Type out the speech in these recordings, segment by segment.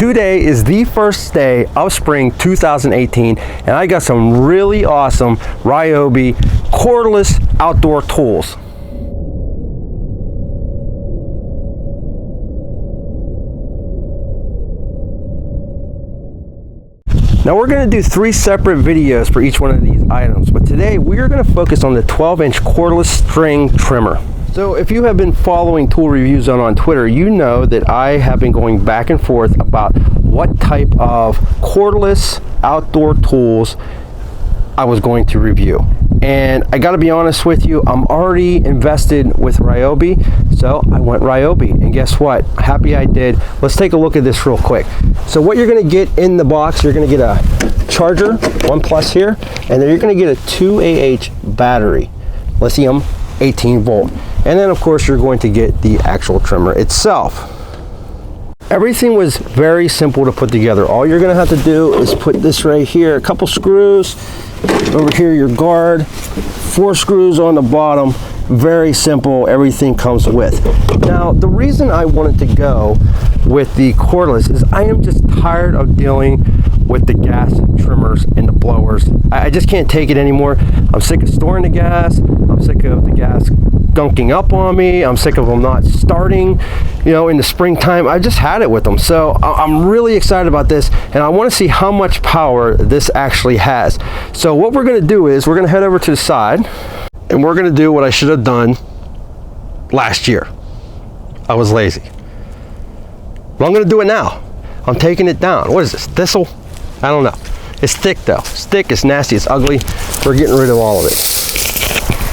Today is the first day of spring 2018, and I got some really awesome Ryobi cordless outdoor tools. Now we're going to do 3 separate videos for each one of these items, but today we are going to focus on the 12-inch cordless string trimmer. So if you have been following Tool Review Zone on Twitter, you know that I have been going back and forth about what type of cordless outdoor tools I was going to review. And I gotta be honest with you, I'm already invested with Ryobi, so I went Ryobi. And guess what? Happy I did. Let's take a look at this real quick. So what you're gonna get in the box, you're gonna get a charger, 1+ here, and then you're gonna get a 2Ah battery, lithium 18V. And then of course you're going to get the actual trimmer itself. Everything was very simple to put together. All you're gonna have to do is put this right here, a couple screws, over here your guard, 4 screws on the bottom. Very simple, everything comes with. Now the reason I wanted to go with the cordless is I am just tired of dealing with the gas trimmers and the blowers. I just can't take it anymore. I'm sick of storing the gas. I'm sick of the gas gunking up on me. I'm sick of them not starting, you know, in the springtime. I just had it with them. So I'm really excited about this, and I want to see how much power this actually has. So what we're going to do is we're going to head over to the side, and we're going to do what I should have done last year. I was lazy. But I'm going to do it now. I'm taking it down. What is this, thistle? I don't know. It's thick though. It's thick, it's nasty, it's ugly. We're getting rid of all of it.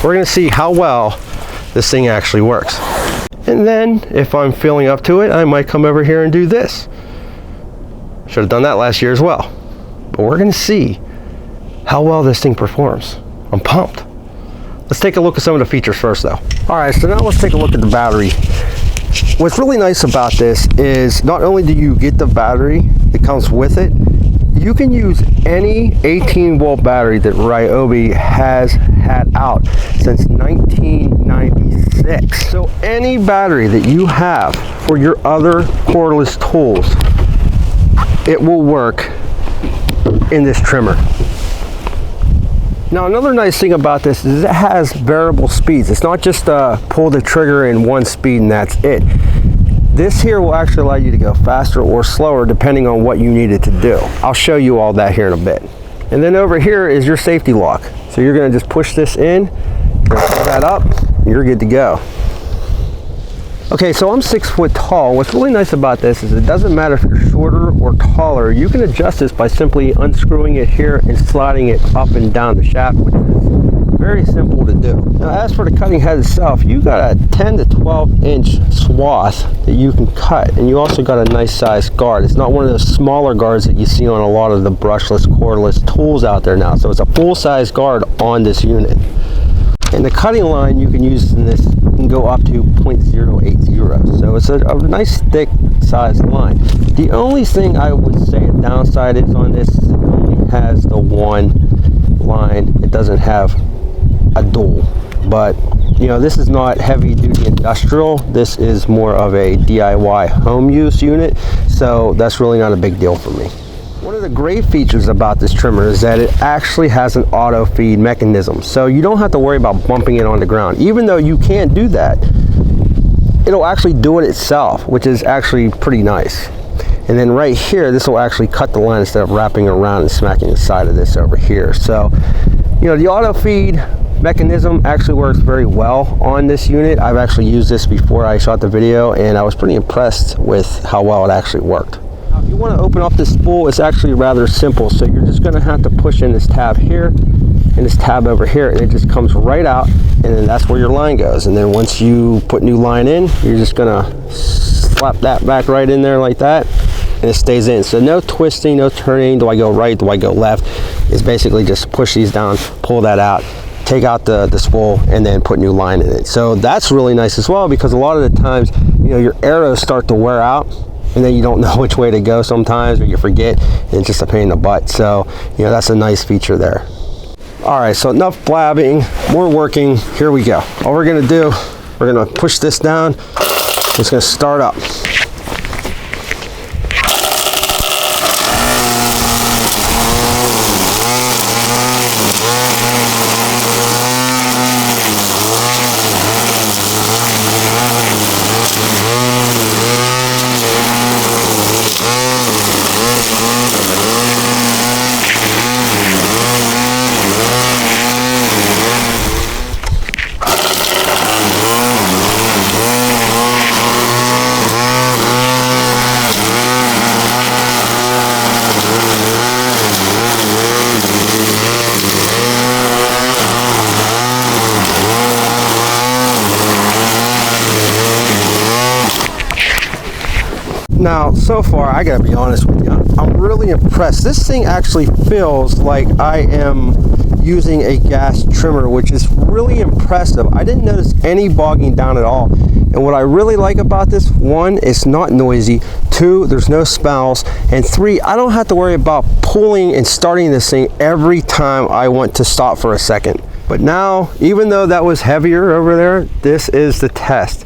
We're going to see how well this thing actually works. And then if I'm feeling up to it, I might come over here and do this. Should have done that last year as well. But we're going to see how well this thing performs. I'm pumped. Let's take a look at some of the features first though. Alright, so now let's take a look at the battery. What's really nice about this is not only do you get the battery that comes with it, you can use any 18-volt battery that Ryobi has had out since 1996. So any battery that you have for your other cordless tools, it will work in this trimmer. Now another nice thing about this is it has variable speeds. It's not just pull the trigger in one speed and that's it. This here will actually allow you to go faster or slower depending on what you need it to do. I'll show you all that here in a bit. And then over here is your safety lock. So you're going to just push this in, pull that up, and you're good to go. Okay, so I'm 6 foot tall. What's really nice about this is it doesn't matter if you're shorter or taller. You can adjust this by simply unscrewing it here and sliding it up and down the shaft, which is very simple to do. Now as for the cutting head itself, you got a 10 to 12 inch swath that you can cut, and you also got a nice size guard. It's not one of those smaller guards that you see on a lot of the brushless cordless tools out there now. So it's a full size guard on this unit. And the cutting line you can use in this can go up to 0.080. So it's a nice thick size line. The only thing I would say a downside is on this is it only has the one line. It doesn't have a dual. But you know, this is not heavy duty industrial. This is more of a DIY home use unit. So that's really not a big deal for me. One of the great features about this trimmer is that it actually has an auto feed mechanism. So you don't have to worry about bumping it on the ground. Even though you can't do that, it'll actually do it itself, which is actually pretty nice. And then right here, this will actually cut the line instead of wrapping around and smacking the side of this over here. So, you know, the auto feed mechanism actually works very well on this unit. I've actually used this before I shot the video, and I was pretty impressed with how well it actually worked. Now, if you want to open up this spool, it's actually rather simple. So you're just going to have to push in this tab here and this tab over here, and it just comes right out, and then that's where your line goes. And then once you put new line in, you're just going to slap that back right in there like that, and it stays in. So no twisting, no turning. Do I go right? Do I go left? It's basically just push these down, pull that out, take out the spool, and then put new line in it. So that's really nice as well, because a lot of the times, you know, your arrows start to wear out, and then you don't know which way to go sometimes, or you forget, and it's just a pain in the butt. So, you know, that's a nice feature there. All right, so enough blabbing, more working. Here we go. All we're gonna do, we're gonna push this down. It's gonna start up. So far, I gotta be honest with you, I'm really impressed. This thing actually feels like I am using a gas trimmer, which is really impressive. I didn't notice any bogging down at all. And what I really like about this, one, it's not noisy. Two, there's no smells. And three, I don't have to worry about pulling and starting this thing every time I want to stop for a second. But now, even though that was heavier over there, this is the test.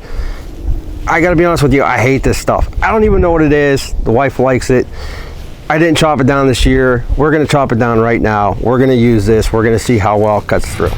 I gotta be honest with you, I hate this stuff. I don't even know what it is. The wife likes it. I didn't chop it down this year. We're gonna chop it down right now. We're gonna use this. We're gonna see how well it cuts through.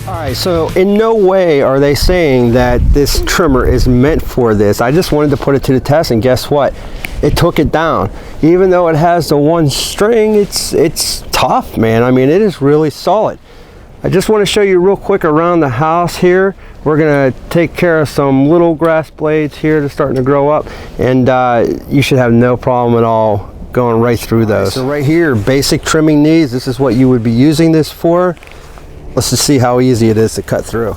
Alright, so in no way are they saying that this trimmer is meant for this. I just wanted to put it to the test, and guess what? It took it down. Even though it has the one string, it's tough, man. I mean, it is really solid. I just want to show you real quick around the house here. We're going to take care of some little grass blades here that's starting to grow up, and you should have no problem at all going right through those. So right here, basic trimming needs. This is what you would be using this for. Let's just see how easy it is to cut through.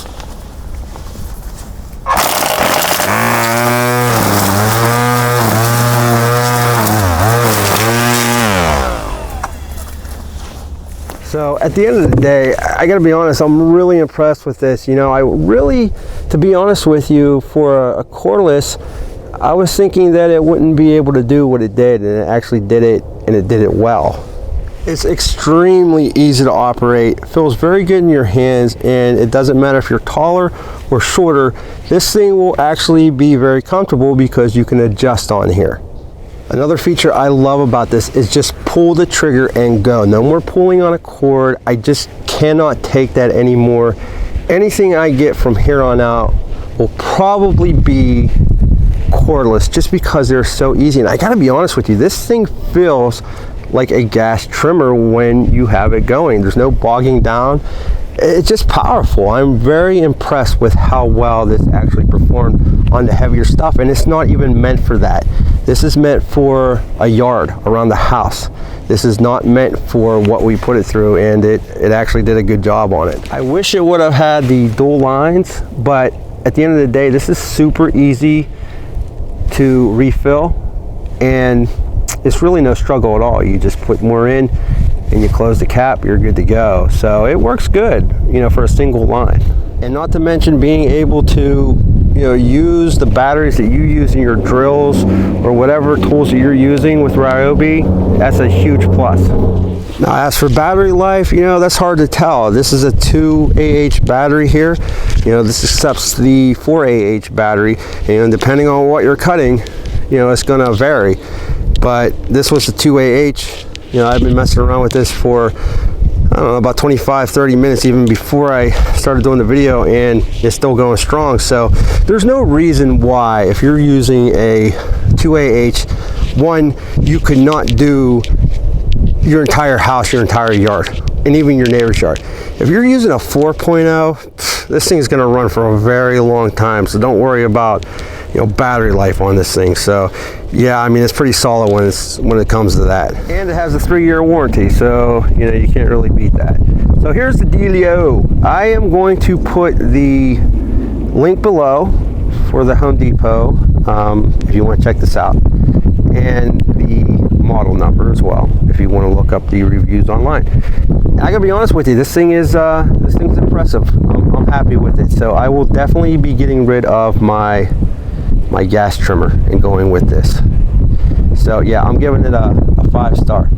So at the end of the day, I gotta be honest, I'm really impressed with this. You know, I really, to be honest with you, for a cordless, I was thinking that it wouldn't be able to do what it did, and it actually did it, and it did it well. It's extremely easy to operate, feels very good in your hands, and it doesn't matter if you're taller or shorter. This thing will actually be very comfortable because you can adjust on here. Another feature I love about this is just pull the trigger and go. No more pulling on a cord. I just cannot take that anymore. Anything I get from here on out will probably be cordless just because they're so easy. And I gotta be honest with you, this thing feels like a gas trimmer when you have it going. There's no bogging down. It's just powerful. I'm very impressed with how well this actually performed on the heavier stuff, and it's not even meant for that. This is meant for a yard around the house. This is not meant for what we put it through, and it actually did a good job on it. I wish it would have had the dual lines, but at the end of the day, this is super easy to refill, and it's really no struggle at all. You just put more in and you close the cap, you're good to go. So it works good, you know, for a single line. And not to mention being able to, you know, use the batteries that you use in your drills or whatever tools that you're using with Ryobi, that's a huge plus. Now as for battery life, you know, that's hard to tell. This is a 2Ah battery here. You know, this accepts the 4Ah battery, and depending on what you're cutting, you know, it's gonna vary. But this was a 2Ah. You know, I've been messing around with this for, I don't know, about 25-30 minutes even before I started doing the video, and it's still going strong. So there's no reason why, if you're using a 2Ah, one, you could not do your entire house, your entire yard, and even your neighbor's yard. If you're using a 4.0, this thing is going to run for a very long time. So don't worry about, you know, battery life on this thing. So yeah, I mean, it's pretty solid when it comes to that. And it has a 3-year warranty, so you know, you can't really beat that. So here's the dealio. I am going to put the link below for the Home Depot if you want to check this out, and the model number as well if you want to look up the reviews online. I gotta be honest with you, this thing's impressive. I'm happy with it, so I will definitely be getting rid of my gas trimmer and going with this. So yeah, I'm giving it a 5-star.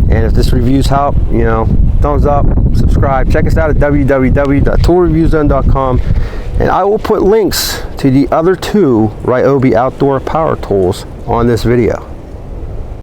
And if this review's help, you know, thumbs up, subscribe, check us out at www.toolreviewzone.com, and I will put links to the other 2 Ryobi outdoor power tools on this video.